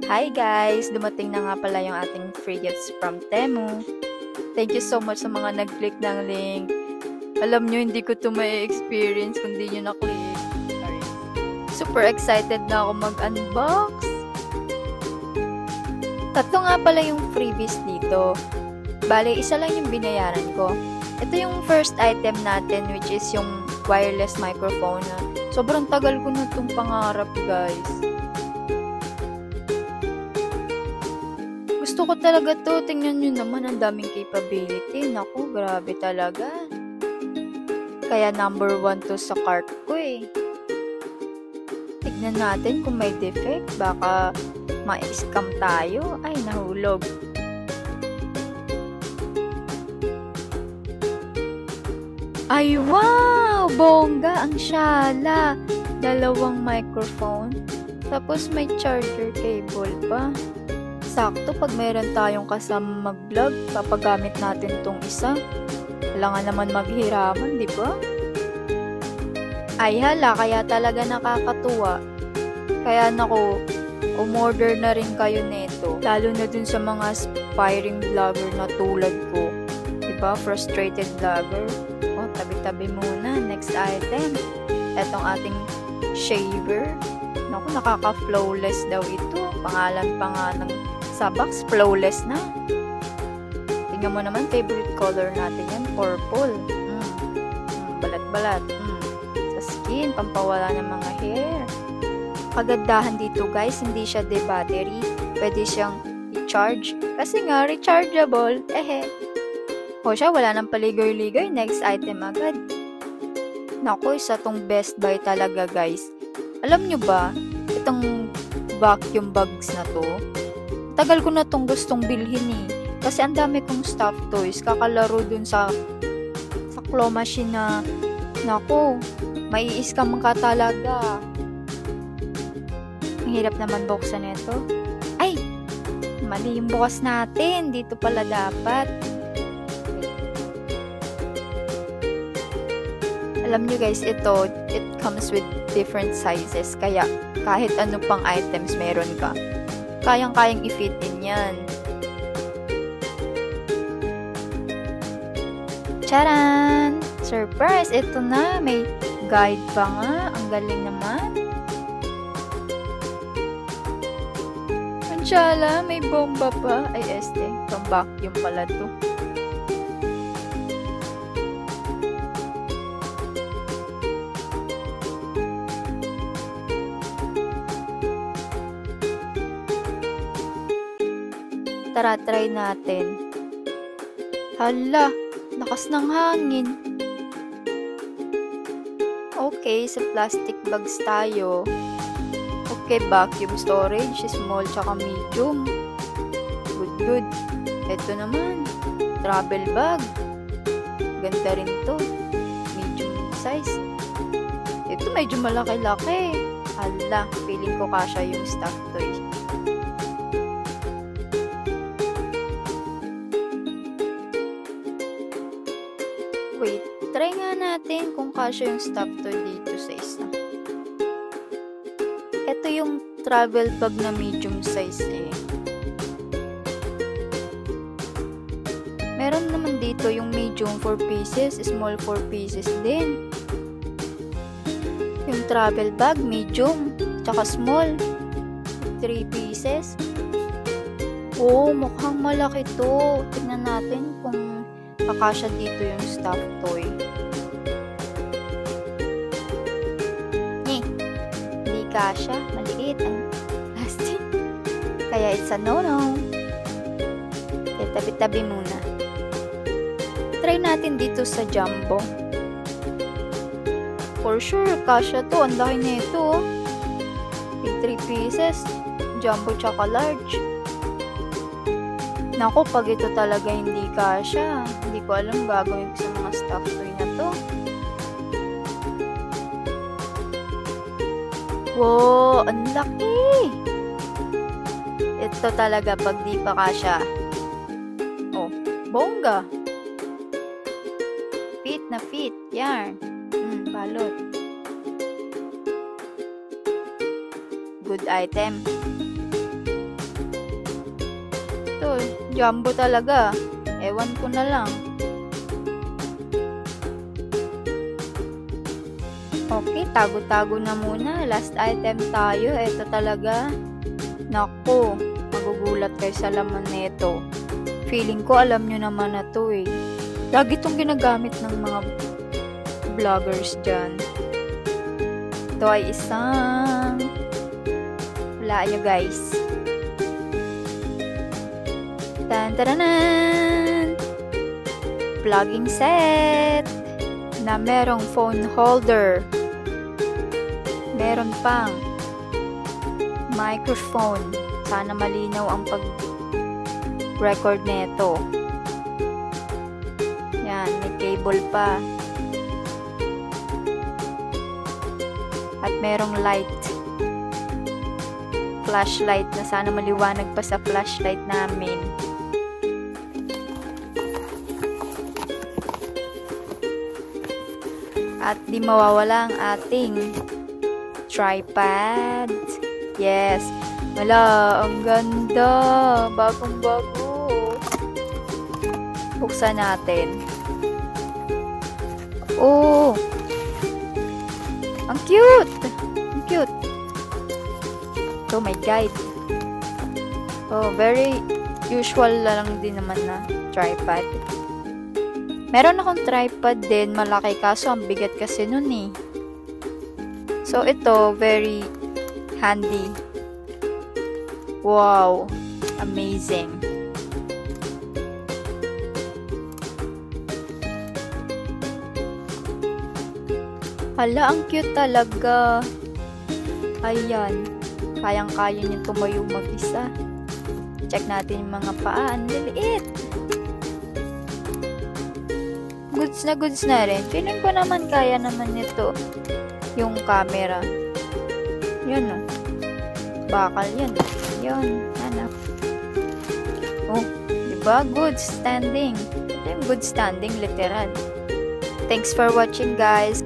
Hi guys! Dumating na nga pala yung ating free gifts from Temu. Thank you so much sa mga nag-click ng link. Alam nyo, hindi ko to ma-experience kung di nyo na-click. Sorry. Super excited na ako mag-unbox. Tatlo nga pala yung freebies dito. Bale, isa lang yung binayaran ko. Ito yung first item natin, which is yung wireless microphone. Sobrang tagal ko na itong pangarap, guys. Gusto ko talaga to. Tingnan nyo naman, ang daming capability. Naku, grabe talaga. Kaya number 1 to sa cart ko eh. Tignan natin kung may defect. Baka ma-scam tayo. Ay, nahulog. Ay, wow! Bongga! Ang syala! Dalawang microphone. Tapos may charger cable pa. Sakto pag mayroon tayong kasama mag-vlog, papagamit natin tong isa. Kailangan naman maghiraman, di ba? Ay hala, kaya talaga nakakatuwa. Kaya naku, umorder na rin kayo nito. Lalo na dun sa mga aspiring vlogger na tulad ko. Diba? Frustrated vlogger. O, tabi-tabi muna. Next item. Etong ating shaver. Naku, nakaka-flawless daw ito. Pangalan pa nga ng sa box, flawless na. Tingnan mo naman, favorite color natin yan, purple. Balat-balat. Sa skin, pampawala ng mga hair. Kagandahan dito guys, hindi siya de-battery. Pwede siyang i-charge. Kasi nga, rechargeable. O siya, wala nang paligoy-ligoy. Next item agad. Naku, isa tong best buy talaga guys. Alam nyo ba, itong vacuum bags na to, tagal ko na tong gustong bilhin eh. Kasi ang dami kong stuffed toys. Kakalaro dun sa claw machine na, naku, mai-scam ka talaga. Ang hirap naman buksan nito. Ay! Mali yung bukas natin. Dito pala dapat. Alam nyo guys, it comes with different sizes. Kaya kahit ano pang items meron ka, kayang-kayang i-fit in yan. Charan! Surprise! Ito na. May guide pa nga. Ang galing naman. Anshala, may bomba pa. Ay, pang vacuum pala to. Tara, try natin. Hala, lakas ng hangin. Okay, sa plastic bags tayo. Okay, vacuum storage, small tsaka medium. Good. Ito naman, travel bag. Ganda rin to. Medium size. Ito medyo malaki-laki. Hala, feeling ko kasya yung stuffed toy. Wait, try nga natin kung kasya yung stuffed toy dito sa isa. Ito yung travel bag na medium size eh. Meron naman dito yung medium 4 pieces, small 4 pieces din. Yung travel bag, medium, tsaka small, 3 pieces. Oh, mukhang malaki to. Tignan natin kung kakasya dito yung stuffed toy. Hindi kasya. Maliit ang plastic. Kaya it's a no-no. Kaya tabi-tabi muna. Try natin dito sa jumbo. For sure, kasya to. Ang laki na ito. Big 3 pieces. Jumbo tsaka large. Naku, pag ito talaga hindi kasya, hindi ko alam gagawin ko sa mga stuffed toy na to. Wow, ang laki! Ito talaga pag di pa kasya. Oh, bongga! Fit na fit, yarn. Balot. Good item. to? Jumbo talaga. Ewan ko na lang. Okay, tago-tago na muna. Last item tayo. Ito talaga. Naku, magugulat kayo sa laman nito. Feeling ko alam nyo naman na to eh. Lagi itong ginagamit ng mga vloggers dyan. Ito ay isang... Wala nyo guys. Tan-taranan! Plugging set na merong phone holder. Meron pang microphone. Sana malinaw ang pag-record nito. Yan, may cable pa. At merong light. Flashlight na sana maliwanag pa sa flashlight namin. At di mawawala ang ating tripod. Yes. Wala, ang ganda. Bagong-bago. Buksan natin. Oh! Ang cute! Ang cute. So, may guide. Oh, very usual lang din naman na tripod. Meron akong tripod din, malaki, kaso ang bigat kasi nun eh. So, ito, very handy. Wow! Amazing! Hala, ang cute talaga. Ayan. Kayang-kaya niyang tumayo mag-isa. Check natin yung mga paa. Ang liliit! Goods na rin. Feeling ko naman kaya naman nito yung camera. Yun o. Bakal yan. Yun. Ano. Oh, diba? Good standing. Ito yung good standing, literal. Thanks for watching, guys.